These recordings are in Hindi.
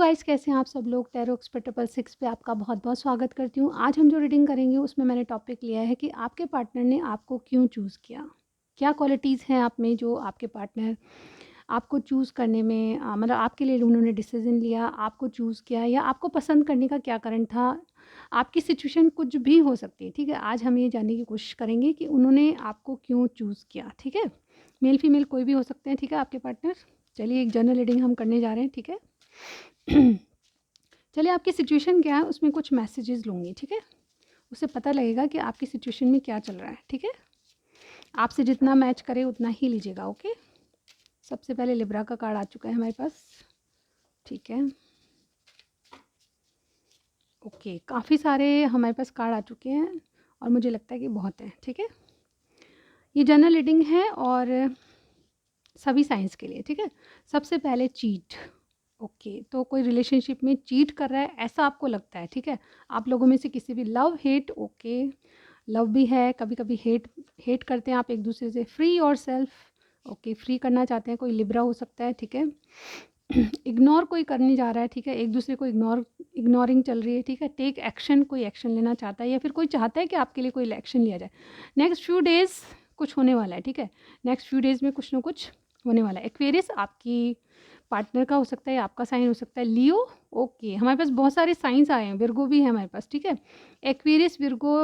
गाइस, कैसे हैं आप सब लोग। टैरो एक्सपर्ट 666 पे आपका बहुत बहुत स्वागत करती हूँ। आज हम जो रीडिंग करेंगे उसमें मैंने टॉपिक लिया है कि आपके पार्टनर ने आपको क्यों चूज़ किया। क्या क्वालिटीज़ हैं आप में जो आपके पार्टनर आपको चूज़ करने में मतलब आपके लिए उन्होंने डिसीजन लिया, आपको चूज़ किया, या आपको पसंद करने का क्या कारण था। आपकी सिचुएशन कुछ भी हो सकती है, ठीक है। आज हम ये जानने की कोशिश करेंगे कि उन्होंने आपको क्यों चूज़ किया, ठीक है। मेल फीमेल कोई भी हो सकते हैं, ठीक है, आपके पार्टनर। चलिए एक जनरल रीडिंग हम करने जा रहे हैं, ठीक है। चलिए आपकी सिचुएशन क्या है उसमें कुछ मैसेजेस लूँगी, ठीक है। उससे पता लगेगा कि आपकी सिचुएशन में क्या चल रहा है, ठीक है। आपसे जितना मैच करे उतना ही लीजिएगा, ओके। सबसे पहले लिब्रा का कार्ड आ चुका है हमारे पास, ठीक है। ओके, काफ़ी सारे हमारे पास कार्ड आ चुके हैं और मुझे लगता है कि बहुत है, ठीक है। ये जनरल रीडिंग है और सभी साइंस के लिए, ठीक है। सबसे पहले चीट। ओके, तो कोई रिलेशनशिप में चीट कर रहा है ऐसा आपको लगता है, ठीक है। आप लोगों में से किसी भी लव हेट, ओके, लव भी है, कभी कभी हेट हेट करते हैं आप एक दूसरे से। फ्री और सेल्फ, ओके, फ्री करना चाहते हैं, कोई लिब्रा हो सकता है, ठीक है। इग्नोर कोई करने जा रहा है, ठीक है, एक दूसरे को इग्नोरिंग चल रही है, ठीक है। टेक एक्शन, कोई एक्शन लेना चाहता है या फिर कोई चाहता है कि आपके लिए कोई एक्शन लिया जाए। नेक्स्ट फ्यू डेज़ कुछ होने वाला है, ठीक है। नेक्स्ट फ्यू डेज़ में कुछ ना कुछ होने वाला है। एक्वेरियस आपकी पार्टनर का हो सकता है, आपका साइन हो सकता है। लियो, ओके, हमारे पास बहुत सारे साइंस आए हैं, विर्गो भी है हमारे पास, ठीक है। एक्वेरियस, विर्गो,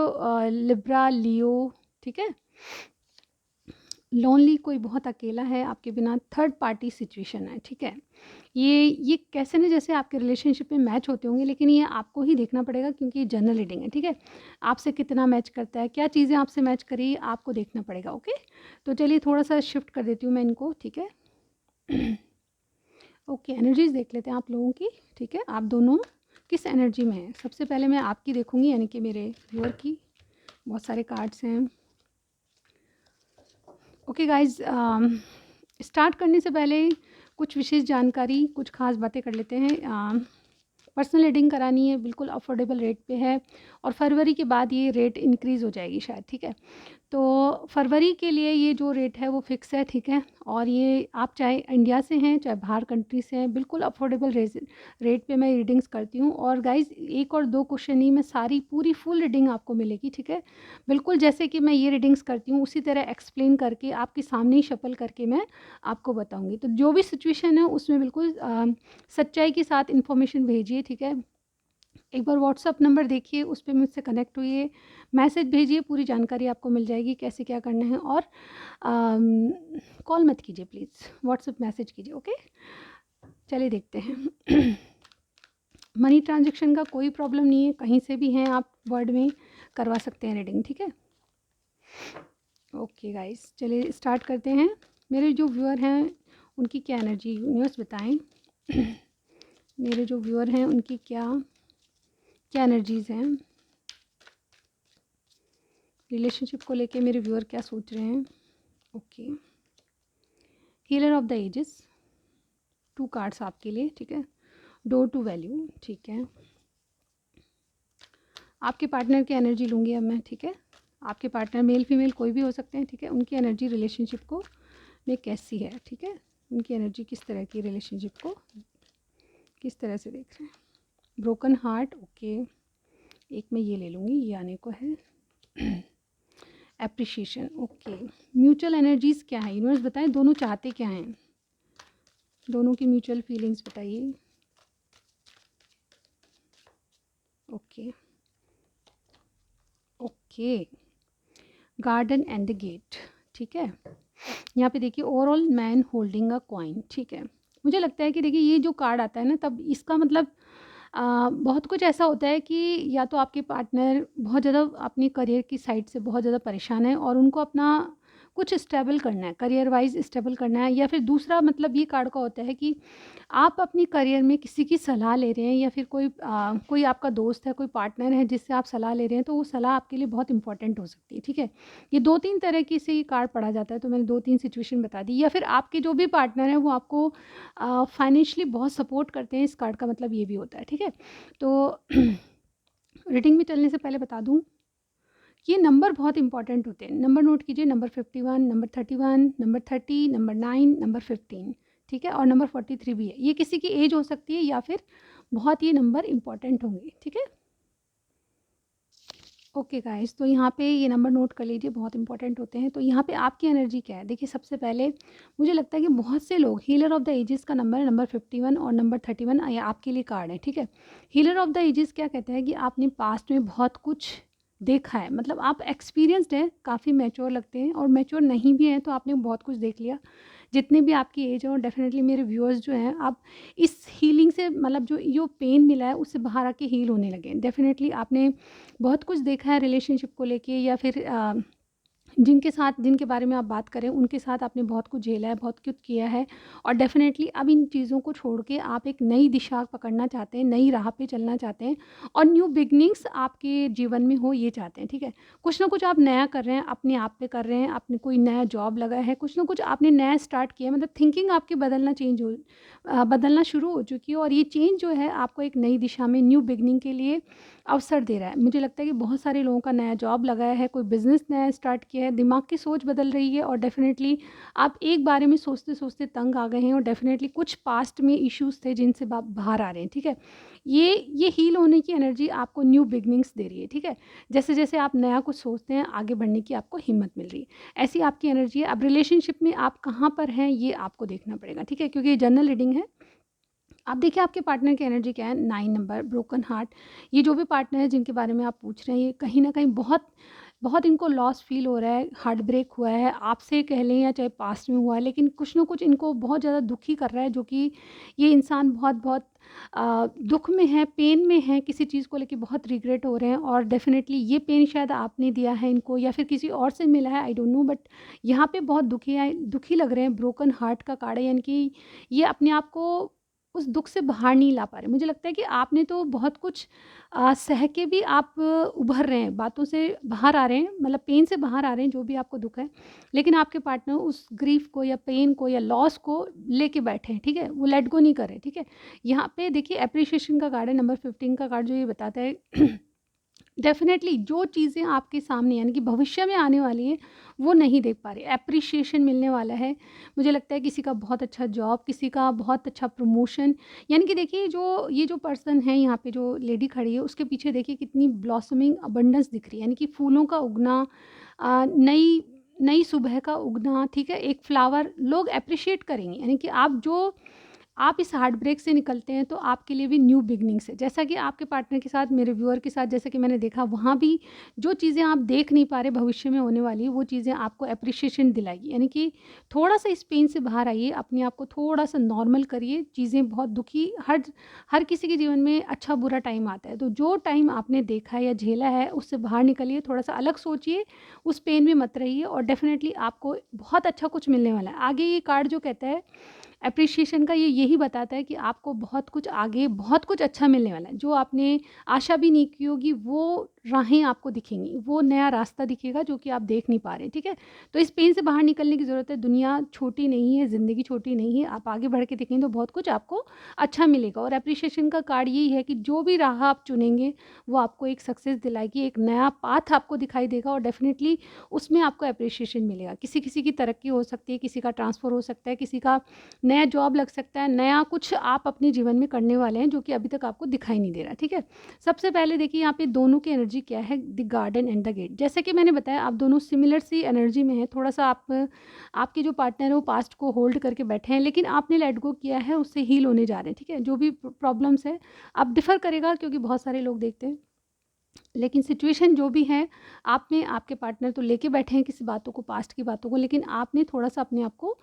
लिब्रा, लियो, ठीक है। लोनली, कोई बहुत अकेला है आपके बिना। थर्ड पार्टी सिचुएशन है, ठीक है। ये कैसे ना जैसे आपके रिलेशनशिप में मैच होते होंगे, लेकिन ये आपको ही देखना पड़ेगा क्योंकि ये जनरल रीडिंग है, ठीक है। आपसे कितना मैच करता है, क्या चीज़ें आपसे मैच करी, आपको देखना पड़ेगा, ओके। तो चलिए थोड़ा सा शिफ्ट कर देती हूँ मैं इनको, ठीक है। ओके, एनर्जीज देख लेते हैं आप लोगों की, ठीक है। आप दोनों किस एनर्जी में हैं। सबसे पहले मैं आपकी देखूंगी, यानी कि मेरे व्यूअर की। बहुत सारे कार्ड्स हैं। ओके गाइज, स्टार्ट करने से पहले कुछ विशेष जानकारी, कुछ खास बातें कर लेते हैं। पर्सनल रीडिंग करानी है, बिल्कुल अफोर्डेबल रेट पे है और फरवरी के बाद ये रेट इंक्रीज़ हो जाएगी शायद, ठीक है। तो फरवरी के लिए ये जो रेट है वो फिक्स है, ठीक है। और ये आप चाहे इंडिया से हैं चाहे बाहर कंट्री से हैं, बिल्कुल अफोर्डेबल रेट पे मैं रीडिंग्स करती हूँ। और गाइज एक और दो क्वेश्चन ही, मैं सारी पूरी फुल रीडिंग आपको मिलेगी, ठीक है। बिल्कुल जैसे कि मैं ये रीडिंग्स करती हूँ उसी तरह एक्सप्लेन करके आपके सामने ही शफल करके मैं आपको बताऊँगी। तो जो भी सिचुएशन है उसमें बिल्कुल सच्चाई के साथ इन्फॉर्मेशन भेजिए, ठीक है। एक बार व्हाट्सअप नंबर देखिए, उस पर मुझसे कनेक्ट हुइए, मैसेज भेजिए, पूरी जानकारी आपको मिल जाएगी कैसे क्या करना है। और कॉल मत कीजिए प्लीज़, व्हाट्सअप मैसेज कीजिए, ओके। चलिए देखते हैं। मनी ट्रांजैक्शन का कोई प्रॉब्लम नहीं है, कहीं से भी हैं आप वर्ल्ड में करवा सकते हैं रीडिंग, ठीक है। ओके गाइस, चलिए स्टार्ट करते हैं। मेरे जो व्यूअर हैं उनकी क्या एनर्जी, यूनिवर्स बताएं। मेरे जो व्यूअर हैं उनकी क्या एनर्जीज़ हैं, रिलेशनशिप को लेके मेरे व्यूअर क्या सोच रहे हैं। Okay, healer of the ages, 2 cards आपके लिए, ठीक है। डोर टू वैल्यू, ठीक है। आपके पार्टनर की एनर्जी लूँगी अब मैं, ठीक है। आपके पार्टनर मेल फीमेल कोई भी हो सकते हैं, ठीक है। उनकी एनर्जी रिलेशनशिप को में कैसी है, ठीक है। उनकी एनर्जी किस तरह की, रिलेशनशिप को किस तरह से देख रहे हैं। ब्रोकन हार्ट, ओके, एक मैं ये ले लूँगी, ये आने को है। Appreciation, okay. म्यूचुअल एनर्जीज़ क्या है, यूनिवर्स बताएं, दोनों चाहते क्या हैं, दोनों की म्यूचुअल फीलिंग्स बताइए। Okay okay, garden and the gate, ठीक है। यहाँ पे देखिए overall man holding a coin, ठीक है। मुझे लगता है कि देखिए ये जो कार्ड आता है ना, तब इसका मतलब बहुत कुछ ऐसा होता है कि या तो आपके पार्टनर बहुत ज़्यादा अपनी करियर की साइड से बहुत ज़्यादा परेशान है और उनको अपना कुछ स्टेबल करना है, करियर वाइज स्टेबल करना है। या फिर दूसरा मतलब ये कार्ड का होता है कि आप अपनी करियर में किसी की सलाह ले रहे हैं, या फिर कोई आपका दोस्त है, कोई पार्टनर है जिससे आप सलाह ले रहे हैं, तो वो सलाह आपके लिए बहुत इंपॉर्टेंट हो सकती है, ठीक है। ये 2-3 तरह की से ये कार्ड पढ़ा जाता है, तो मैंने 2-3 सिचुएशन बता दी। या फिर आपके जो भी पार्टनर हैं वो आपको फाइनेंशियली बहुत सपोर्ट करते हैं, इस कार्ड का मतलब ये भी होता है, ठीक है। तो रीडिंग में चलने से पहले बता दूँ, ये नंबर बहुत इंपॉर्टेंट होते हैं। नंबर नोट कीजिए, number 51, number 31, number 30, number 9, number 15, ठीक है, और नंबर 43 भी है। ये किसी की एज हो सकती है या फिर बहुत ये नंबर इम्पोर्टेंट होंगे, ठीक है। ओके गाइस, तो यहाँ पे ये नंबर नोट कर लीजिए, बहुत इंपॉर्टेंट होते हैं। तो यहाँ पे आपकी एनर्जी क्या है, देखिए सबसे पहले मुझे लगता है कि बहुत से लोग, हीलर ऑफ द एजेस का नंबर है नंबर 51 और नंबर 31, ये आपके लिए कार्ड है, ठीक है। हीलर ऑफ द एजेस क्या कहते हैं कि आपने पास्ट में बहुत कुछ देखा है, मतलब आप एक्सपीरियंस्ड हैं, काफ़ी मैच्योर लगते हैं, और मैच्योर नहीं भी हैं तो आपने बहुत कुछ देख लिया। जितने भी आपकी एज है, और डेफिनेटली मेरे व्यूअर्स जो हैं, आप इस हीलिंग से, मतलब जो पेन मिला है उससे बाहर आके हील होने लगे हैं। डेफिनेटली आपने बहुत कुछ देखा है रिलेशनशिप को लेके, या फिर जिनके साथ, जिनके बारे में आप बात करें, उनके साथ आपने बहुत कुछ झेला है, बहुत कुछ किया है, और डेफ़िनेटली अब इन चीज़ों को छोड़ के आप एक नई दिशा पकड़ना चाहते हैं, नई राह पे चलना चाहते हैं, और न्यू बिगिनिंग्स आपके जीवन में हो, ये चाहते हैं, ठीक है। कुछ ना कुछ आप नया कर रहे हैं, अपने आप पे कर रहे हैं, आपने कोई नया जॉब लगा है, कुछ ना कुछ आपने नया स्टार्ट किया, मतलब थिंकिंग आपकी बदलना शुरू हो चुकी है, और ये चेंज जो है आपको एक नई दिशा में, न्यू बिगिनिंग के लिए अवसर दे रहा है। मुझे लगता है कि बहुत सारे लोगों का नया जॉब लगाया है, कोई बिज़नेस नया स्टार्ट किया है, दिमाग की सोच बदल रही है, और डेफ़िनेटली आप एक बारे में सोचते-सोचते तंग आ गए हैं, और डेफ़िनेटली कुछ पास्ट में इश्यूज़ थे जिनसे आप बाहर आ रहे हैं, ठीक है। ये हील होने की एनर्जी आपको न्यू बिगिनिंग्स दे रही है, ठीक है। जैसे-जैसे आप नया कुछ सोचते हैं, आगे बढ़ने की आपको हिम्मत मिल रही है। ऐसी आपकी एनर्जी है। अब रिलेशनशिप में आप कहाँ पर हैं, ये आपको देखना पड़ेगा, ठीक है, क्योंकि ये जनरल रीडिंग है। आप देखिए आपके पार्टनर की एनर्जी क्या है, 9 नंबर, ब्रोकन हार्ट। ये जो भी पार्टनर है जिनके बारे में आप पूछ रहे हैं, ये कहीं न कहीं बहुत बहुत इनको लॉस फ़ील हो रहा है, हार्ट ब्रेक हुआ है, आपसे कह लें या चाहे पास्ट में हुआ है, लेकिन कुछ ना कुछ इनको बहुत ज़्यादा दुखी कर रहा है, जो कि ये इंसान बहुत-बहुत दुःख में है, पेन में है, किसी चीज़ को लेके बहुत रिग्रेट हो रहे हैं, और डेफ़िनेटली ये पेन शायद आपने दिया है इनको, या फिर किसी और से मिला है, आई डोंट नो, बट यहाँ पे बहुत दुखी लग रहे हैं। ब्रोकन हार्ट का कार्ड है, यानी कि ये अपने आप को उस दुःख से बाहर नहीं ला पा रहे। मुझे लगता है कि आपने तो बहुत कुछ सह के भी आप उभर रहे हैं, बातों से बाहर आ रहे हैं, मतलब पेन से बाहर आ रहे हैं, जो भी आपको दुःख है। लेकिन आपके पार्टनर उस ग्रीफ़ को या पेन को या लॉस को लेके बैठे हैं, ठीक है? वो लेट गो नहीं कर रहे, ठीक है? यहाँ पे देखिए एप्रिशिएशन का कार्ड है, नंबर 15 का कार्ड, जो ये बताता है डेफ़िनेटली जो चीज़ें आपके सामने, यानी कि भविष्य में आने वाली हैं, वो नहीं देख पा रहे। एप्रिशिएशन मिलने वाला है। मुझे लगता है किसी का बहुत अच्छा जॉब, किसी का बहुत अच्छा प्रमोशन, यानी कि देखिए जो ये जो पर्सन है, यहाँ पे जो लेडी खड़ी है, उसके पीछे देखिए कितनी ब्लॉसमिंग अबंडेंस दिख रही है, यानी कि फूलों का उगना, नई नई सुबह का उगना, ठीक है? एक फ्लावर लोग एप्रिशिएट करेंगे, यानी कि आप इस हार्ट ब्रेक से निकलते हैं तो आपके लिए भी न्यू बिगनिंग्स है। जैसा कि आपके पार्टनर के साथ, मेरे व्यूअर के साथ, जैसा कि मैंने देखा, वहाँ भी जो चीज़ें आप देख नहीं पा रहे भविष्य में होने वाली, वो चीज़ें आपको एप्रिशिएशन दिलाएगी। यानी कि थोड़ा-सा इस पेन से बाहर आइए, अपने आप को थोड़ा-सा नॉर्मल करिए। चीज़ें बहुत दुखी, हर हर किसी के जीवन में अच्छा-बुरा टाइम आता है। तो जो टाइम आपने देखा है या झेला है, उससे बाहर निकलिए, थोड़ा-सा अलग सोचिए, उस पेन में मत रहिए, और डेफ़िनेटली आपको बहुत अच्छा कुछ मिलने वाला है। आगे ये कार्ड जो कहता है एप्रिशिएशन का, ये यही बताता है कि आपको बहुत कुछ आगे, बहुत कुछ अच्छा मिलने वाला है। जो आपने आशा भी नहीं की होगी, वो राहें आपको दिखेंगी, वो नया रास्ता दिखेगा जो कि आप देख नहीं पा रहे हैं, ठीक है? तो इस पेन से बाहर निकलने की ज़रूरत है। दुनिया छोटी नहीं है, ज़िंदगी छोटी नहीं है। आप आगे बढ़ के देखेंगे तो बहुत कुछ आपको अच्छा मिलेगा, और एप्रिशिएशन का कार्ड यही है कि जो भी राह आप चुनेंगे, वो आपको एक सक्सेस दिलाएगी, एक नया पाथ आपको दिखाई देगा, और डेफ़िनिटली उसमें आपको एप्रिशिएशन मिलेगा। किसी-किसी की तरक्की हो सकती है, किसी का ट्रांसफ़र हो सकता है, किसी का नया जॉब लग सकता है, नया कुछ आप अपने जीवन में करने वाले हैं जो कि अभी तक आपको दिखाई नहीं दे रहा, ठीक है? सबसे पहले देखिए यहाँ पे दोनों की एनर्जी क्या है, the garden and the gate. जैसे कि मैंने बताया, आप दोनों सिमिलर सी एनर्जी में हैं, थोड़ा-सा आपके जो पार्टनर है वो पास्ट को होल्ड करके बैठे हैं, लेकिन आपने लेट गो किया है, उससे हील होने जा रहे हैं, ठीक है? जो भी प्रॉब्लम्स है, अब डिफ़र करेगा क्योंकि बहुत सारे लोग देखते हैं। लेकिन सिचुएशन जो भी है, आपने, आपके पार्टनर तो लेके बैठे हैं किसी बातों को, पास्ट की बातों को, लेकिन आपने थोड़ा-सा अपने आप को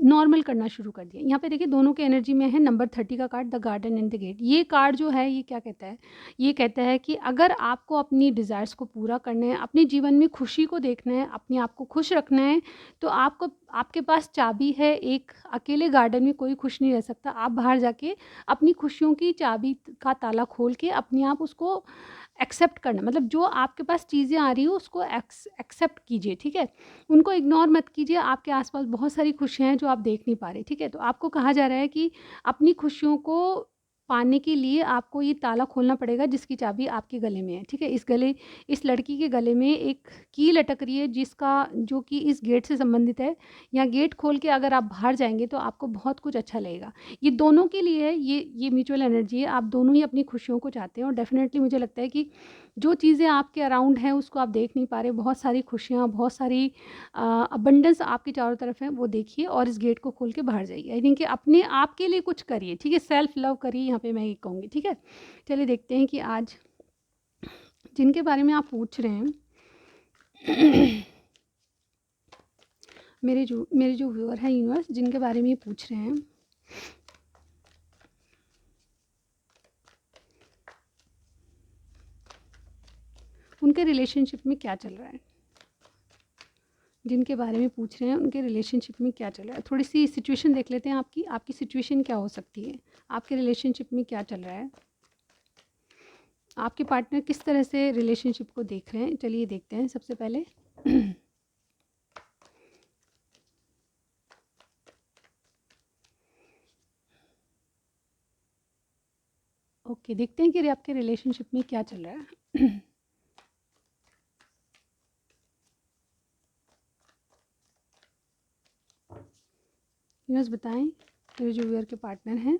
नॉर्मल करना शुरू कर दिया। यहाँ पे देखिए दोनों की एनर्जी में है नंबर 30 का card, the garden and the gate. ये कार्ड जो है, ये क्या कहता है? ये कहता है कि अगर आपको अपनी डिज़ायर्स को पूरा करना है, अपने जीवन में खुशी को देखना है, अपने आप को खुश रखना है, तो आपके पास चाबी है। एक अकेले गार्डन में कोई खुश नहीं रह सकता। आप बाहर जाके अपनी खुशियों की चाबी का ताला खोल के अपने आप उसको एक्सेप्ट करना, मतलब जो आपके पास चीज़ें आ रही हो उसको एक्सेप्ट कीजिए, ठीक है? उनको इग्नोर मत कीजिए। आपके आस-पास बहुत सारी खुशियाँ हैं जो आप देख नहीं पा रहे, ठीक है? तो आपको कहा जा रहा है कि अपनी खुशियों को पाने के लिए आपको ये ताला खोलना पड़ेगा जिसकी चाबी आपके गले में है, ठीक है? इस लड़की के गले में एक की लटक रही है जिसका जो कि इस गेट से संबंधित है। या गेट खोल के अगर आप बाहर जाएँगे तो आपको बहुत कुछ अच्छा लगेगा। ये दोनों के लिए है, ये म्यूचुअल एनर्जी है, आप दोनों ही अपनी खुशियों को चाहते हैं और डेफ़िनेटली मुझे लगता है कि जो चीज़ें आपके अराउंड हैं उसको आप देख नहीं पा रहे, बहुत सारी खुशियाँ, बहुत सारी अबंडेंस आपके चारों तरफ है, वो देखिए और इस गेट को खोल के बाहर जाइए। आई थिंक कि अपने आप के लिए कुछ करिए, ठीक है? सेल्फ लव करिए, यहाँ पे मैं ये कहूँगी, ठीक है? चलिए देखते हैं कि आज जिनके बारे में आप पूछ रहे हैं मेरे जो व्यूअर हैं यूनिवर्स जिनके बारे में ये पूछ रहे हैं, उनके रिलेशनशिप में क्या चल रहा है? जिनके बारे में पूछ रहे हैं उनके रिलेशनशिप में क्या चल रहा है? थोड़ी सी सिचुएशन देख लेते हैं आपकी सिचुएशन क्या हो सकती है? आपके रिलेशनशिप में क्या चल रहा है? आपके पार्टनर किस तरह से रिलेशनशिप को देख रहे हैं? चलिए देखते हैं सबसे पहले। ओके, देखते हैं कि आपके रिलेशनशिप में क्या चल रहा है। यूनिवर्स बताएं मेरे जो व्यूअर के पार्टनर हैं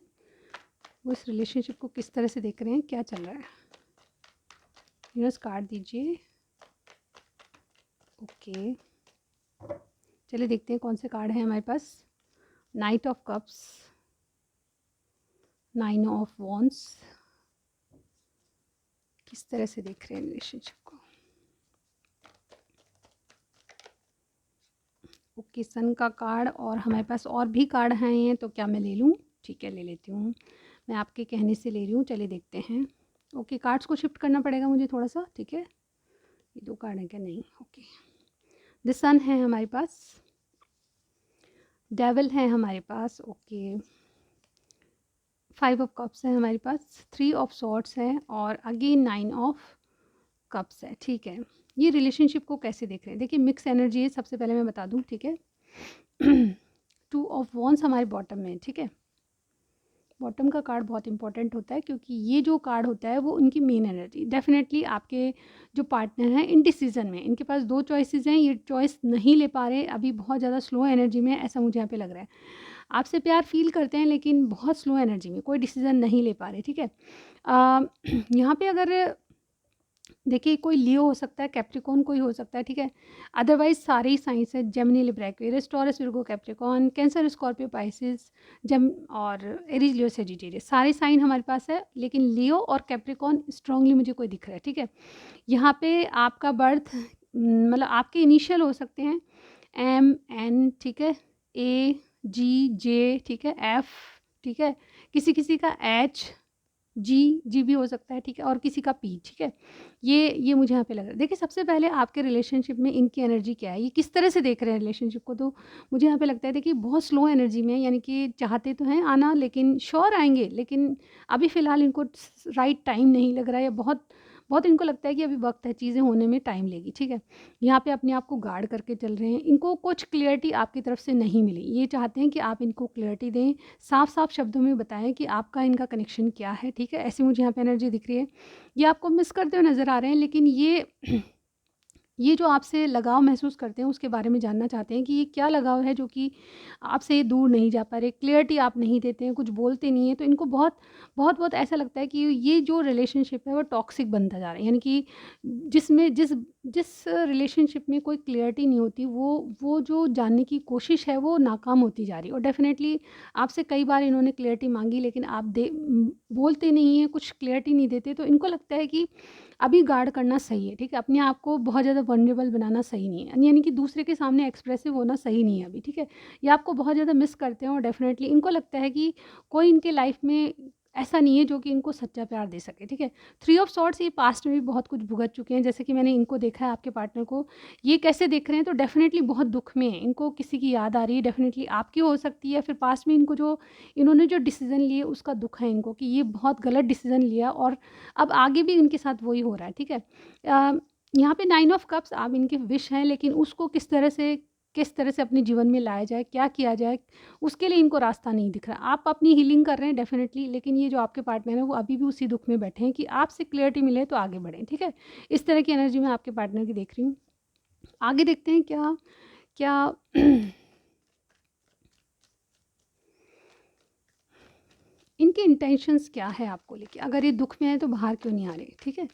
वो इस रिलेशनशिप को किस तरह से देख रहे हैं, क्या चल रहा है? यूनिवर्स कार्ड दीजिए। ओके, चलिए देखते हैं कौन से कार्ड हैं हमारे पास। Knight of cups, nine of wands, किस तरह से देख रहे हैं रिलेशनशिप को? ओके, सन का कार्ड और हमारे पास और भी कार्ड हैं तो क्या मैं ले लूँ? ठीक है, ले लेती हूँ, मैं आपके कहने से ले रही हूँ। चलिए देखते हैं। ओके, कार्ड्स को शिफ्ट करना पड़ेगा मुझे थोड़ा सा, ठीक है? ये दो कार्ड हैं क्या? नहीं। ओके, द सन है हमारे पास, डेविल है हमारे पास, ओके, फाइव ऑफ कप्स है हमारे पास, थ्री ऑफ सॉर्ड्स है और अगेन नाइन ऑफ कप्स है, ठीक है? ये रिलेशनशिप को कैसे देख रहे हैं? देखिए मिक्स एनर्जी है, सबसे पहले मैं बता दूं, ठीक है? टू ऑफ वॉन्स हमारे बॉटम में है, ठीक है? बॉटम का कार्ड बहुत इंपॉर्टेंट होता है क्योंकि ये जो कार्ड होता है वो उनकी मेन एनर्जी। डेफिनेटली आपके जो पार्टनर हैं इनडिसीजन में, इनके पास दो चॉइसेस हैं, ये चॉइस नहीं ले पा रहे, अभी बहुत ज़्यादा स्लो एनर्जी में, ऐसा मुझे यहाँ पे लग रहा है। आपसे प्यार फील करते हैं लेकिन बहुत स्लो एनर्जी में, कोई डिसीजन नहीं ले पा रहे, ठीक है? यहाँ पे अगर देखिए कोई लियो हो सकता है, कैप्रिकॉन कोई हो सकता है, ठीक है? अदरवाइज सारे ही साइंस है, Gemini, Libra, Aquarius, taurus, Virgo, Capricorn, cancer, Scorpio, Pisces, जम और एरीज, लियो, सेजिटेरियस, सारे साइन हमारे पास है। लेकिन लियो और कैप्रिकॉन स्ट्रांगली मुझे कोई दिख रहा है, ठीक है? यहाँ पे आपका बर्थ मतलब आपके इनिशियल हो सकते हैं M N, ठीक है? A G J, ठीक है? F, ठीक है? किसी किसी का H G भी हो सकता है, ठीक है? और किसी का P, ठीक है? ये मुझे यहाँ पे लग रहा है। देखिए सबसे पहले आपके रिलेशनशिप में इनकी एनर्जी क्या है, ये किस तरह से देख रहे हैं रिलेशनशिप को? तो मुझे यहाँ पे लगता है देखिए बहुत स्लो एनर्जी में, यानी कि चाहते तो हैं आना, लेकिन श्योर आएंगे, लेकिन अभी फ़िलहाल इनको राइट टाइम नहीं लग रहा है, या बहुत बहुत इनको लगता है कि अभी वक्त है, चीज़ें होने में टाइम लेगी, ठीक है? यहाँ पे अपने आप को गार्ड करके चल रहे हैं, इनको कुछ क्लियरिटी आपकी तरफ से नहीं मिली, ये चाहते हैं कि आप इनको क्लियरिटी दें, साफ साफ शब्दों में बताएं कि आपका इनका कनेक्शन क्या है, ठीक है? ऐसी मुझे यहाँ पे एनर्जी दिख रही है। ये आपको मिस करते हुए नज़र आ रहे हैं, लेकिन ये जो आपसे लगाव महसूस करते हैं उसके बारे में जानना चाहते हैं कि ये क्या लगाव है जो कि आपसे ये दूर नहीं जा पा रहे, क्लियरिटी आप नहीं देते हैं, कुछ बोलते नहीं हैं, तो इनको बहुत बहुत बहुत ऐसा लगता है कि ये जो रिलेशनशिप है वो टॉक्सिक बनता जा रहा है, यानी कि जिसमें जिस जिस रिलेशनशिप में कोई क्लियरिटी नहीं होती, वो जो जानने की कोशिश है वो नाकाम होती जा रही है। और डेफिनेटली आपसे कई बार इन्होंने क्लियरिटी मांगी, लेकिन आप बोलते नहीं हैं, कुछ क्लियरिटी नहीं देते, तो इनको लगता है कि अभी गार्ड करना सही है, ठीक है? अपने आप को बहुत ज़्यादा वल्नरेबल बनाना सही नहीं है, यानी कि दूसरे के सामने एक्सप्रेसिव होना सही नहीं है अभी, ठीक है? ये आपको बहुत ज़्यादा मिस करते हैं और डेफिनेटली इनको लगता है कि कोई इनके लाइफ में ऐसा नहीं है जो कि इनको सच्चा प्यार दे सके, ठीक है? थ्री ऑफ सॉर्ड्स, ये पास्ट में भी बहुत कुछ भुगत चुके हैं, जैसे कि मैंने इनको देखा है आपके पार्टनर को, ये कैसे देख रहे हैं, तो डेफिनेटली बहुत दुख में है, इनको किसी की याद आ रही है, डेफिनेटली आपकी हो सकती है, फिर पास्ट में इन्होंने जो डिसीज़न लिए उसका दुख है इनको कि ये बहुत गलत डिसीज़न लिया और अब आगे भी इनके साथ वही हो रहा है, ठीक है? यहाँ पे नाइन ऑफ कप्स आप इनके विश हैं, लेकिन उसको किस तरह से किस तरह से अपने जीवन में लाया जाए, क्या किया जाए, उसके लिए इनको रास्ता नहीं दिख रहा। आप अपनी हीलिंग कर रहे हैं डेफ़िनेटली, लेकिन ये जो आपके पार्टनर हैं वो अभी भी उसी दुःख में बैठे हैं कि आपसे क्लैरिटी मिले तो आगे बढ़ें, ठीक है? इस तरह की एनर्जी मैं आपके पार्टनर की देख रही हूँ। आगे देखते हैं क्या क्या इनके इंटेंशंस क्या है आपको लेके? अगर ये दुःख में है तो बाहर क्यों नहीं आ रहे, ठीक है?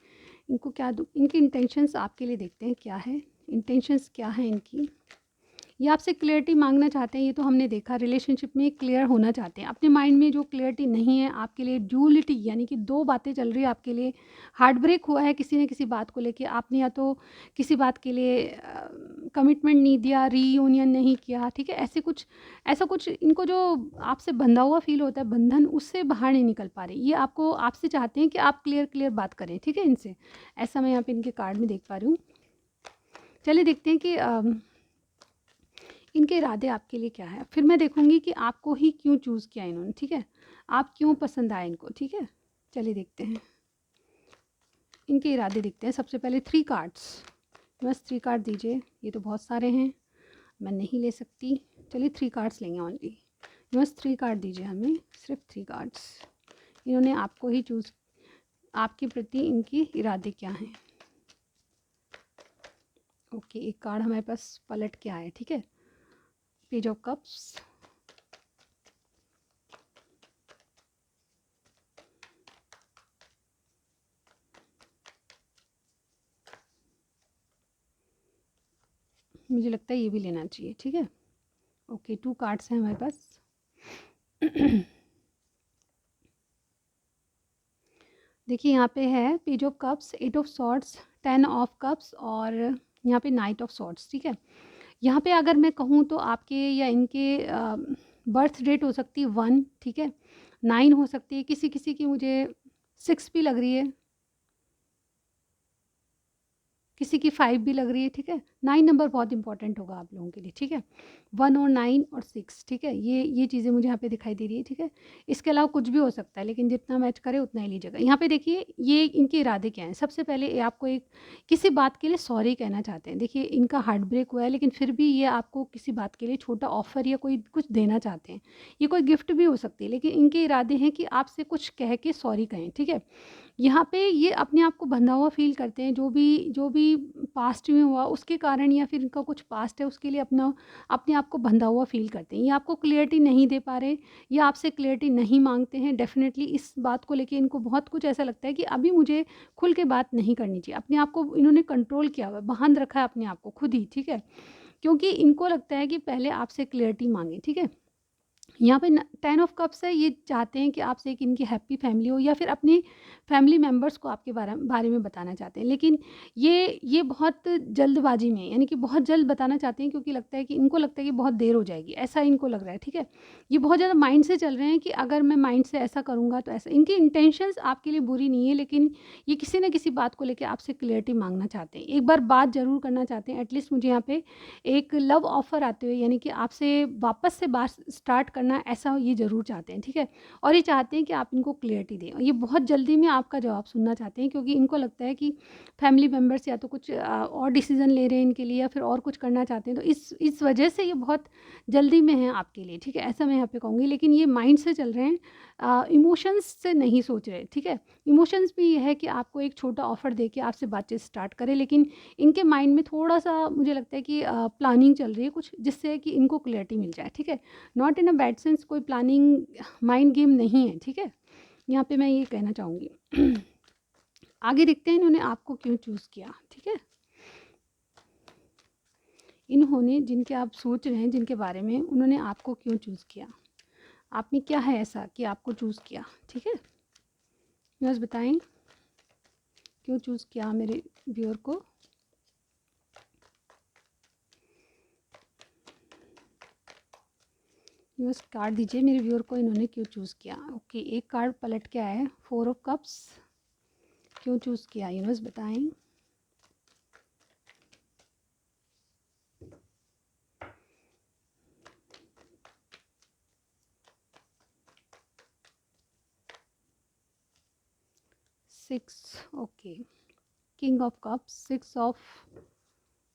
इनको क्या इनके इंटेंशंस आपके लिए देखते हैं क्या है? इंटेंशंस क्या है इनकी? ये आपसे क्लैरिटी मांगना चाहते हैं, ये तो हमने देखा। रिलेशनशिप में क्लियर होना चाहते हैं। अपने माइंड में जो क्लैरिटी नहीं है आपके लिए, ड्यूअलिटी यानी कि 2 बातें चल रही है आपके लिए। हार्ट ब्रेक हुआ है किसी न किसी बात को लेके, आपने या तो किसी बात के लिए कमिटमेंट नहीं दिया, रीयूनियन नहीं किया, ठीक है? ऐसा कुछ इनको जो आपसे बंधा हुआ फ़ील होता है, बंधन, उससे बाहर नहीं निकल पा रहे। ये आपसे चाहते हैं कि आप क्लियर बात करें, ठीक है इनसे। ऐसा मैं यहाँ पे इनके कार्ड में देख पा रही हूँ। चलिए देखते हैं कि इनके इरादे आपके लिए क्या है। फिर मैं देखूँगी कि आपको ही क्यों चूज़ किया इन्होंने, ठीक है? आप क्यों पसंद आए इनको, ठीक है? चलिए देखते हैं। इनके इरादे देखते हैं। सबसे पहले 3 कार्ड्स, बस 3 कार्ड दीजिए। ये तो बहुत सारे हैं, मैं नहीं ले सकती। चलिए 3 कार्ड्स लेंगे ओनली। बस 3 कार्ड दीजिए हमें, सिर्फ 3 कार्ड्स। इन्होंने आपको ही चूज़, आपके प्रति इनके इरादे क्या हैं? ओके, एक कार्ड हमारे पास पलट के आया है, ठीक है? पेज ऑफ कप्स, मुझे लगता है ये भी लेना चाहिए, ठीक है? ओके, 2 कार्ड्स हैं हमारे पास। देखिए यहाँ पे है page of cups, 8 of swords, 10 of cups और यहाँ पे नाइट ऑफ सॉर्ड्स, ठीक है? यहाँ पे अगर मैं कहूँ तो आपके या इनके बर्थ डेट हो सकती है 1, ठीक है? 9 हो सकती है, किसी-किसी की मुझे 6 भी लग रही है। किसी की 5 भी लग रही है, ठीक है? 9 नंबर बहुत इंपॉर्टेंट होगा आप लोगों के लिए, ठीक है? 1 और 9 और 6, ठीक है? ये चीज़ें मुझे यहाँ पे दिखाई दे रही है, ठीक है? इसके अलावा कुछ भी हो सकता है, लेकिन जितना मैच करे उतना ही लीजिएगा। यहाँ पे देखिए ये इनके इरादे क्या हैं। सबसे पहले ये आपको एक किसी बात के लिए सॉरी कहना चाहते हैं। देखिए इनका हार्ट ब्रेक हुआ है, लेकिन फिर भी ये आपको किसी बात के लिए छोटा ऑफ़र या कोई कुछ देना चाहते हैं। ये कोई गिफ्ट भी हो सकती है, लेकिन इनके इरादे हैं कि आपसे कुछ कह के सॉरी कहें, ठीक है? यहाँ पे ये अपने आप को बंधा हुआ फ़ील करते हैं, जो भी पास्ट में हुआ उसके कारण या फिर इनका कुछ पास्ट है उसके लिए अपने आप को बंधा हुआ फ़ील करते हैं। ये आपको क्लैरिटी नहीं दे पा रहे या आपसे क्लैरिटी नहीं माँगते हैं। डेफ़िनेटली इस बात को लेके इनको बहुत कुछ ऐसा लगता है कि अभी मुझे खुल के बात नहीं करनी चाहिए। अपने आप को इन्होंने कंट्रोल किया हुआ है, बाँध रखा है अपने आप को खुद ही, ठीक है? क्योंकि इनको लगता है कि पहले आपसे क्लैरिटी माँगे, ठीक है? यहाँ पे न 10 ऑफ कप्स है, ये चाहते हैं कि आपसे एक इनकी हैप्पी फैमिली हो या फिर अपनी फैमिली मेंबर्स को आपके बारे में बताना चाहते हैं। लेकिन ये बहुत जल्दबाज़ी में यानी कि बहुत जल्द बताना चाहते हैं क्योंकि लगता है कि इनको लगता है कि बहुत देर हो जाएगी, ऐसा इनको लग रहा है, ठीक है? ये बहुत ज़्यादा माइंड से चल रहे हैं कि अगर मैं माइंड से ऐसा करूँगा तो ऐसा, इनकी इंटेंशंस आपके लिए बुरी नहीं है, लेकिन ये किसी न किसी बात को लेके आपसे क्लैरिटी माँगना चाहते हैं। एक बार बात ज़रूर करना चाहते हैं, एटलीस्ट मुझे यहाँ पे एक लव ऑफ़र आते हुए यानी कि आपसे वापस से बात स्टार्ट करना, ऐसा ये ज़रूर चाहते हैं, ठीक है? और ये चाहते हैं कि आप इनको क्लैरिटी दें और ये बहुत जल्दी में आपका जवाब सुनना चाहते हैं क्योंकि इनको लगता है कि फैमिली मेंबर्स या तो कुछ और डिसीज़न ले रहे हैं इनके लिए या फिर और कुछ करना चाहते हैं, तो इस वजह से ये बहुत जल्दी में हैं आपके लिए, ठीक है? ऐसा मैं यहाँ पे कहूँगी, लेकिन ये माइंड से चल रहे हैं, इमोशंस से नहीं सोच रहे, ठीक है? इमोशंस भी ये है कि आपको एक छोटा ऑफ़र देके आपसे बातचीत स्टार्ट करें, लेकिन इनके माइंड में थोड़ा-सा मुझे लगता है कि प्लानिंग चल रही है कुछ जिससे कि इनको क्लैरिटी मिल जाए, ठीक है? Not in a bad sense, कोई प्लानिंग माइंड गेम नहीं है, ठीक है? यहाँ पे मैं ये कहना चाहूँगी। आगे देखते हैं इन्होंने आपको क्यों चूज़ किया, ठीक है? इन्होंने जिनके आप सोच रहे हैं जिनके बारे में, उन्होंने आपको क्यों चूज़ किया? आप में क्या है ऐसा कि आपको चूज़ किया, ठीक है? बस बताएँ क्यों चूज़ किया मेरे व्यूअर को? बस कार्ड दीजिए मेरे व्यूअर को, इन्होंने क्यों चूज़ किया? ओके, एक कार्ड पलट के आया है, 4 ऑफ कप्स। क्यों चूज़ किया यूनिवर्स बताएं। 6, okay, king of cups, 6 of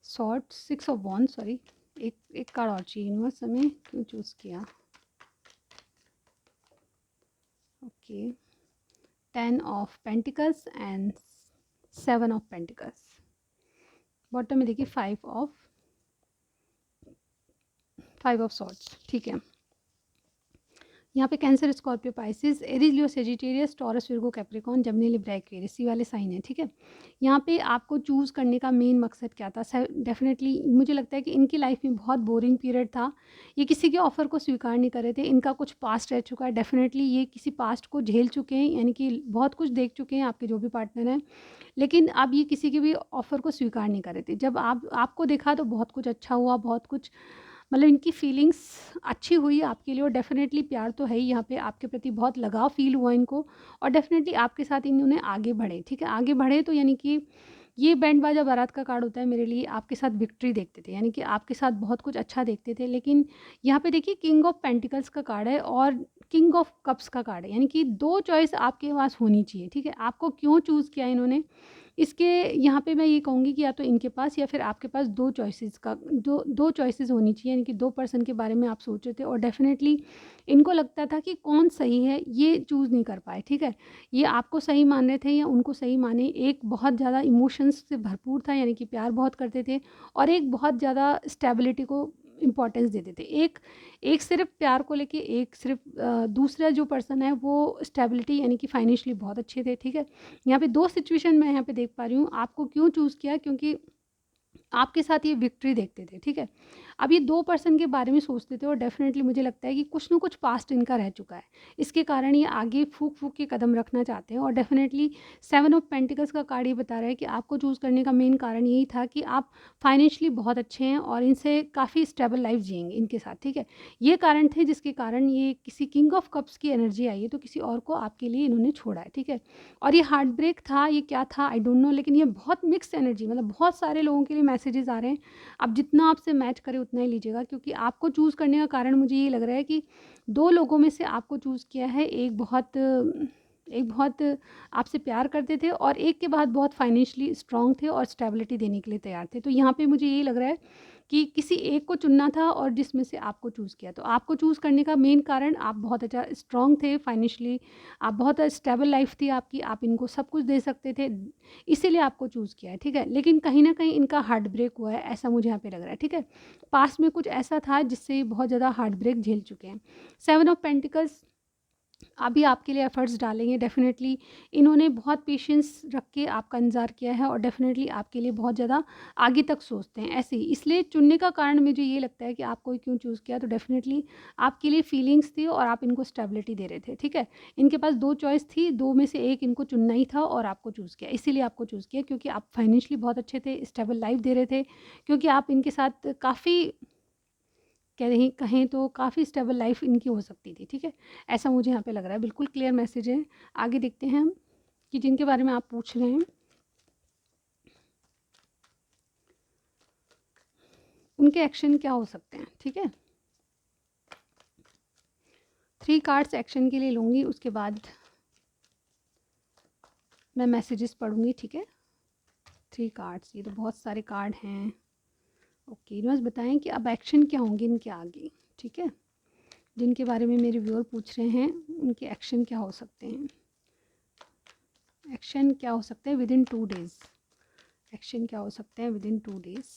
swords, 6 of wands, sorry, एक एक कार्ड और चाहिए, यूनिवर्स हमें क्यों चूज़ किया। Okay, 10 of pentacles and 7 of pentacles. Bottom में देखिए 5 ऑफ सॉर्ड्स, ठीक है। यहाँ पे Cancer, Scorpio, Pisces, Aries, Leo, Sagittarius, Taurus, Virgo, Capricorn, Gemini, Libra, Aquarius, सी वाले साइन है, ठीक है। यहाँ पे आपको चूज़ करने का मेन मकसद क्या था? डेफिनेटली मुझे लगता है कि इनकी लाइफ में बहुत बोरिंग पीरियड था। ये किसी के ऑफ़र को स्वीकार नहीं कर रहे थे। इनका कुछ पास्ट रह चुका है, डेफिनेटली ये किसी पास्ट को झेल चुके हैं, यानी कि बहुत कुछ देख चुके हैं आपके जो भी पार्टनर हैं। लेकिन अब ये किसी के भी ऑफ़र को स्वीकार नहीं कर रहे थे। जब आपको देखा तो बहुत कुछ अच्छा हुआ, बहुत कुछ मतलब इनकी फीलिंग्स अच्छी हुई आपके लिए, और डेफ़िनेटली प्यार तो है ही, यहाँ पे आपके प्रति बहुत लगाव फ़ील हुआ इनको, और डेफ़िनेटली आपके साथ इन्होंने आगे बढ़े, ठीक है। आगे बढ़े तो यानी कि ये बैंड बाजा बारात का कार्ड होता है मेरे लिए, आपके साथ विक्ट्री देखते थे, यानी कि आपके साथ बहुत कुछ अच्छा देखते थे। लेकिन यहाँ पे देखिए किंग ऑफ पेंटिकल्स का कार्ड है और किंग ऑफ कप्स का कार्ड है, यानी कि 2 चॉइस आपके पास होनी चाहिए, ठीक है। आपको क्यों चूज़ किया इन्होंने, इसके यहाँ पे मैं ये कहूँगी कि या तो इनके पास या फिर आपके पास 2 चॉइसेस होनी चाहिए, यानी कि 2 पर्सन के बारे में आप सोच रहे थे, और डेफ़िनेटली इनको लगता था कि कौन सही है, ये चूज़ नहीं कर पाए, ठीक है। ये आपको सही मान रहे थे या उनको सही माने। एक बहुत ज़्यादा इमोशंस से भरपूर था, यानी कि प्यार बहुत करते थे, और एक बहुत ज़्यादा स्टेबिलिटी को इम्पोर्टेंस देते थे। एक एक सिर्फ़ प्यार को लेके, एक सिर्फ़ दूसरा जो पर्सन है वो स्टेबिलिटी, यानी कि फाइनेंशियली बहुत अच्छे थे, ठीक है। यहाँ पे 2 सिचुएशन मैं यहाँ पे देख पा रही हूँ। आपको क्यों चूज़ किया, क्योंकि आपके साथ ये विक्ट्री देखते थे, ठीक है। अब ये 2 पर्सन के बारे में सोचते थे, और डेफ़िनेटली मुझे लगता है कि कुछ न कुछ पास्ट इनका रह चुका है। इसके कारण ये आगे फूँक-फूँक के कदम रखना चाहते हैं, और डेफ़िनेटली 7 ऑफ पेंटिकल्स का कार्ड ये बता रहा है कि आपको चूज़ करने का मेन कारण यही था कि आप फाइनेंशियली बहुत अच्छे हैं और इनसे काफ़ी स्टेबल लाइफ़ जिएँगे इनके साथ, ठीक है। ये कारण थे जिसके कारण ये किसी किंग ऑफ कप्स की एनर्जी आई है, तो किसी और को आपके लिए इन्होंने छोड़ा है, ठीक है। और ये हार्ट ब्रेक था, ये क्या था आई डोंट नो, लेकिन ये बहुत मिक्स्ड एनर्जी, मतलब बहुत सारे लोगों के लिए मैसेजेस आ रहे हैं। आप जितना आपसे मैच करे उतना ही लीजिएगा, क्योंकि आपको चूज़ करने का कारण मुझे ये लग रहा है कि 2 लोगों में से आपको चूज़ किया है। एक बहुत आपसे प्यार करते थे, और एक के बाद बहुत फाइनेंशियली स्ट्रॉन्ग थे और स्टेबिलिटी देने के लिए तैयार थे। तो यहाँ पे मुझे यही लग रहा है कि किसी एक को चुनना था, और जिसमें से आपको चूज़ किया। तो आपको चूज़ करने का मेन कारण, आप बहुत अच्छा स्ट्रॉन्ग थे फाइनेंशियली, आप बहुत स्टेबल लाइफ़ थी आपकी, आप इनको सब कुछ दे सकते थे, इसीलिए आपको चूज़ किया है, ठीक है। लेकिन कहीं न कहीं इनका हार्ट ब्रेक हुआ है, ऐसा मुझे यहाँ पे लग रहा है, ठीक है। पास्ट में कुछ ऐसा था जिससे ये बहुत ज़्यादा हार्ट ब्रेक झेल चुके हैं। 7 ऑफ पेंटिकल्स अभी आपके लिए एफ़र्ट्स डालेंगे डेफ़िनेटली। इन्होंने बहुत पेशेंस रख के आपका इंतज़ार किया है, और डेफ़िनेटली आपके लिए बहुत ज़्यादा आगे तक सोचते हैं, ऐसे ही। इसलिए चुनने का कारण मुझे ये लगता है कि आपको क्यों चूज़ किया, तो डेफ़िनेटली आपके लिए फीलिंग्स थी और आप इनको स्टेबिलिटी दे रहे थे, ठीक है। इनके पास 2 चॉइस थी, 2 में से 1 इनको चुनना ही था, और आपको चूज़ किया। इसीलिए आपको चूज़ किया क्योंकि आप फाइनेंशियली बहुत अच्छे थे, स्टेबल लाइफ़ दे रहे थे, क्योंकि आप इनके साथ काफ़ी कहीं कहें तो काफ़ी स्टेबल लाइफ़ इनकी हो सकती थी, ठीक है। ऐसा मुझे यहाँ पे लग रहा है, बिल्कुल क्लियर मैसेज है। आगे देखते हैं हम कि जिनके बारे में आप पूछ रहे हैं, उनके एक्शन क्या हो सकते हैं, ठीक है। 3 कार्ड्स एक्शन के लिए लूँगी, उसके बाद मैं मैसेजेस पढ़ूँगी, ठीक है। 3 कार्ड्स, ये तो बहुत सारे कार्ड हैं। ओके, बस बताएँ कि अब एक्शन क्या होंगे इनके आगे, ठीक है। जिनके बारे में मेरे व्यूअर पूछ रहे हैं, उनके एक्शन क्या हो सकते हैं। एक्शन क्या हो सकते हैं विदिन 2 डेज़, एक्शन क्या हो सकते हैं विदिन 2 डेज़।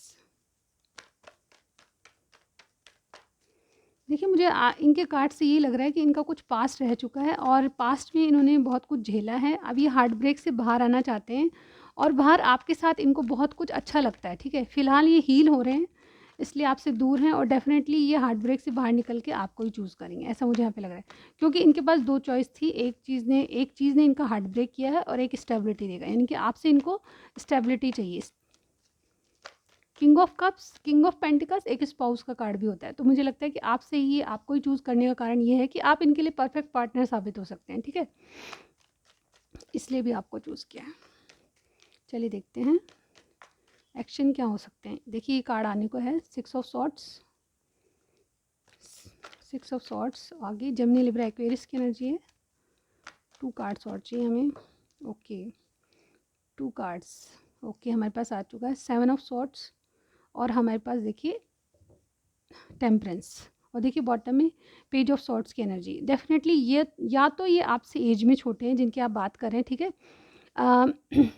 देखिए मुझे इनके कार्ड से ये लग रहा है कि इनका कुछ पास्ट रह चुका है, और पास्ट में इन्होंने बहुत कुछ झेला है। अब ये हार्ट ब्रेक से बाहर आना चाहते हैं, और बाहर आपके साथ इनको बहुत कुछ अच्छा लगता है, ठीक है। फ़िलहाल ये हील हो रहे हैं, इसलिए आपसे दूर हैं, और डेफ़िनेटली ये हार्ट ब्रेक से बाहर निकल के आपको ही चूज़ करेंगे, ऐसा मुझे यहाँ पे लग रहा है। क्योंकि इनके पास 2 चॉइस थी, एक चीज़ ने इनका हार्ट ब्रेक किया है, और एक स्टेबिलिटी देगा, यानी कि आपसे इनको स्टेबिलिटी चाहिए। King of cups, king of pentacles एक स्पाउस का कार्ड भी होता है, तो मुझे लगता है कि आपसे ही आपको ही चूज़ करने का कारण ये है कि आप इनके लिए परफेक्ट पार्टनर साबित हो सकते हैं, ठीक है। इसलिए भी आपको चूज़ किया है। चलिए देखते हैं एक्शन क्या हो सकते हैं। देखिए ये कार्ड आने को है 6 ऑफ सॉर्ड्स, 6 ऑफ सॉर्ड्स, आगे जेमिनी, लिब्रा, एक्वेरियस की एनर्जी है। 2 कार्ड्स और चाहिए हमें। ओके, 2 कार्ड्स, ओके हमारे पास आ चुका है 7 ऑफ सॉर्ड्स, और हमारे पास देखिए टेम्परेंस, और देखिए बॉटम में पेज ऑफ सॉर्ट्स की एनर्जी। डेफिनेटली ये या तो ये आपसे एज में छोटे हैं जिनकी आप बात कर रहे हैं, ठीक है। अ,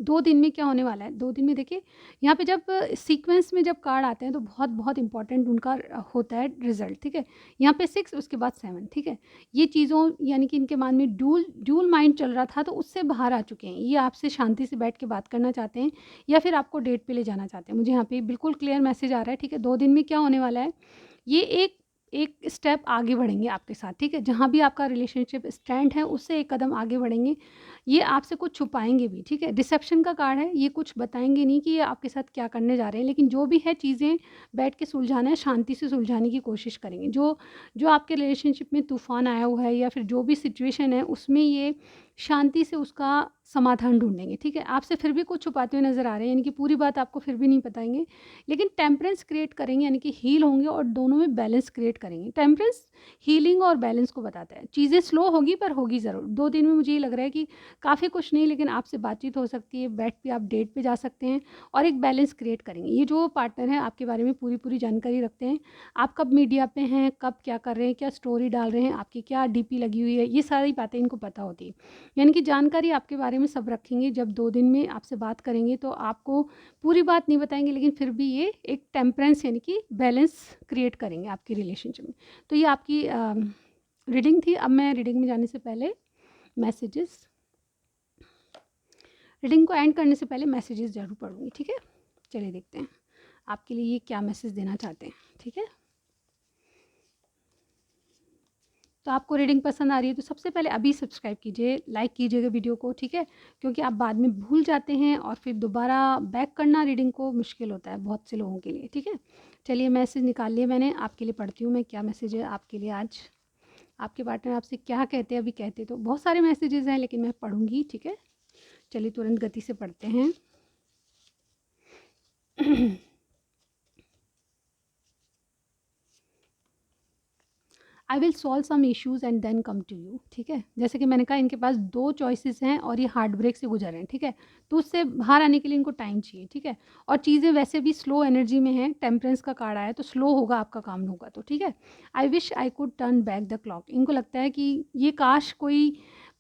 2 दिन में क्या होने वाला है, 2 दिन में देखिए यहाँ पे जब सीक्वेंस में जब कार्ड आते हैं तो बहुत बहुत इंपॉर्टेंट उनका होता है रिजल्ट, ठीक है। यहाँ पे 6 उसके बाद 7, ठीक है। ये चीज़ों यानी कि इनके मन में ड्यूल माइंड चल रहा था तो उससे बाहर आ चुके हैं। ये आपसे शांति से बैठ के बात करना चाहते हैं या फिर आपको डेट पे ले जाना चाहते हैं। मुझे यहाँ पे बिल्कुल क्लियर मैसेज आ रहा है, ठीक है। 2 दिन में क्या होने वाला है, ये एक एक स्टेप आगे बढ़ेंगे आपके साथ, ठीक है। जहाँ भी आपका रिलेशनशिप स्टैंड है उससे एक कदम आगे बढ़ेंगे। ये आपसे कुछ छुपाएँगे भी, ठीक है। डिसेप्शन का कार्ड है, ये कुछ बताएँगे नहीं कि ये आपके साथ क्या करने जा रहे हैं, लेकिन जो भी है चीज़ें बैठ के सुलझाना है, शांति से सुलझाने की कोशिश करेंगे। जो जो आपके रिलेशनशिप में तूफ़ान आया हुआ है या फिर जो भी सिचुएशन है उसमें ये शांति से उसका समाधान ढूँढेंगे, ठीक है। आपसे फिर भी कुछ छुपाते हुए नज़र आ रहे हैं, यानी कि पूरी बात आपको फिर भी नहीं बताएँगे, लेकिन टेम्परेंस क्रिएट करेंगे, यानी कि हील होंगे और दोनों में बैलेंस क्रिएट करेंगे। टेम्परेंस हीलिंग और बैलेंस को बताता है। चीज़ें स्लो होगी पर होगी ज़रूर। 2 दिन में मुझे ये लग रहा है कि काफ़ी कुछ नहीं, लेकिन आपसे बातचीत हो सकती है, बैठ के आप डेट पे जा सकते हैं और एक बैलेंस क्रिएट करेंगे। ये जो पार्टनर है आपके बारे में पूरी-पूरी जानकारी रखते हैं। आप कब मीडिया पे हैं, कब क्या कर रहे हैं, क्या स्टोरी डाल रहे हैं, आपकी क्या डीपी लगी हुई है, ये सारी बातें इनको पता होती है। यानी कि जानकारी आपके बारे में सब रखेंगे। जब 2 दिन में आपसे बात करेंगे तो आपको पूरी बात नहीं बताएँगे, लेकिन फिर भी ये एक टेम्परेंस यानी कि बैलेंस क्रिएट करेंगे आपकी रिलेशनशिप में। तो ये आपकी रीडिंग थी। अब मैं रीडिंग में जाने से पहले मैसेजेस रीडिंग को एंड करने से पहले मैसेजेस ज़रूर पढ़ूँगी, ठीक है। चलिए देखते हैं आपके लिए ये क्या मैसेज देना चाहते हैं, ठीक है। तो आपको रीडिंग पसंद आ रही है तो सबसे पहले अभी सब्सक्राइब कीजिए, लाइक कीजिएगा वीडियो को, ठीक है। क्योंकि आप बाद में भूल जाते हैं और फिर दोबारा बैक करना रीडिंग को मुश्किल होता है बहुत से लोगों के लिए, ठीक है। चलिए मैसेज निकाल लिए मैंने, आपके लिए पढ़ती हूँ मैं क्या मैसेज है आपके लिए आज। आपके पार्टनर आपसे क्या कहते हैं, अभी कहते तो बहुत सारे मैसेजेस हैं लेकिन मैं पढ़ूँगी, ठीक है। चलिए तुरंत गति से पढ़ते हैं। I will solve some issues and then come to you, ठीक है। जैसे कि मैंने कहा इनके पास 2 चॉइसेस हैं और ये हार्ट ब्रेक से गुजर रहे हैं, ठीक है। तो उससे बाहर आने के लिए इनको टाइम चाहिए, ठीक है। और चीज़ें वैसे भी स्लो एनर्जी में हैं, टेम्परेंस का कार्ड आया है तो स्लो होगा आपका काम होगा तो, ठीक है। I wish I could turn back the clock, इनको लगता है कि ये काश कोई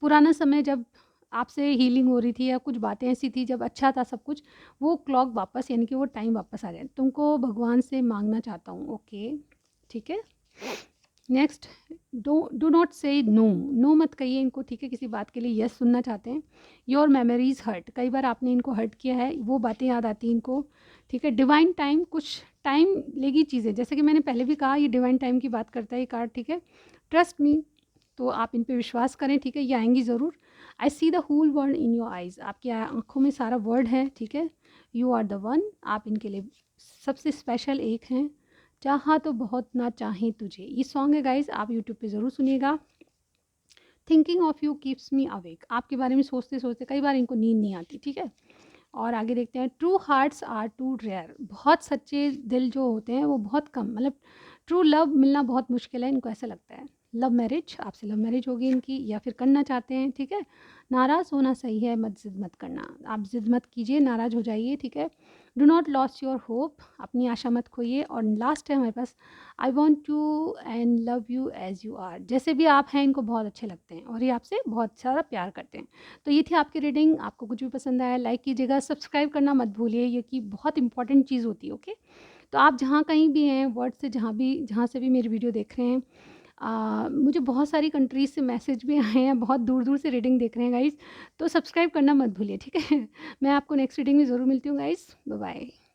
पुराना समय जब आपसे हीलिंग हो रही थी या कुछ बातें ऐसी थी जब अच्छा था सब कुछ, वो क्लॉक वापस यानी कि वो टाइम वापस आ जाए। तुमको भगवान से मांगना चाहता हूँ, ओके, ठीक है। नेक्स्ट, डू नॉट से नो, नो मत कहिए इनको, ठीक है। किसी बात के लिए यस सुनना चाहते हैं। योर मेमोरीज हर्ट, कई बार आपने इनको हर्ट किया है, वो बातें याद आती हैं इनको, ठीक है। डिवाइन टाइम, कुछ टाइम लेगी चीज़ें, जैसे कि मैंने पहले भी कहा ये डिवाइन टाइम की बात करता है ये कार्ड, ठीक है। ट्रस्ट मी, तो आप इन पे विश्वास करें, ठीक है, ये आएंगी ज़रूर। I see the whole world in your eyes, आपकी आँखों में सारा वर्ल्ड है, ठीक है। यू आर द वन, आप इनके लिए सबसे स्पेशल एक हैं। चाहा तो बहुत ना चाहें तुझे, ये सॉन्ग है गाइज, आप यूट्यूब पे ज़रूर सुनिएगा। Thinking of you keeps me awake, आपके बारे में सोचते सोचते कई बार इनको नींद नहीं आती, ठीक है। और आगे देखते हैं, true hearts are too rare, बहुत सच्चे दिल जो होते हैं वो बहुत कम, मतलब ट्रू लव मिलना बहुत मुश्किल है, इनको ऐसा लगता है। लव मैरिज, आपसे लव मैरिज होगी इनकी या फिर करना चाहते हैं, ठीक है। नाराज़ होना सही है, मत ज़िद मत करना, आप ज़िद मत कीजिए, नाराज़ हो जाइए, ठीक है। Do not loss your hope, अपनी आशा मत खोइए। और लास्ट है हमारे पास, I want you and love you as you are, जैसे भी आप हैं इनको बहुत अच्छे लगते हैं और ये आपसे बहुत सारा प्यार करते हैं। तो ये थी आपकी रीडिंग। आपको कुछ भी पसंद आया लाइक कीजिएगा, सब्सक्राइब करना मत भूलिए, ये कि बहुत इंपॉर्टेंट चीज़ होती है, ओके। तो आप जहाँ कहीं भी हैं वर्ल्ड से, जहाँ से भी मेरी वीडियो देख रहे हैं, मुझे बहुत सारी कंट्रीज़ से मैसेज भी आए हैं, बहुत दूर दूर से रीडिंग देख रहे हैं गाइज़, तो सब्सक्राइब करना मत भूलिए, ठीक है। मैं आपको नेक्स्ट रीडिंग में ज़रूर मिलती हूँ गाइज़, बाय बाय।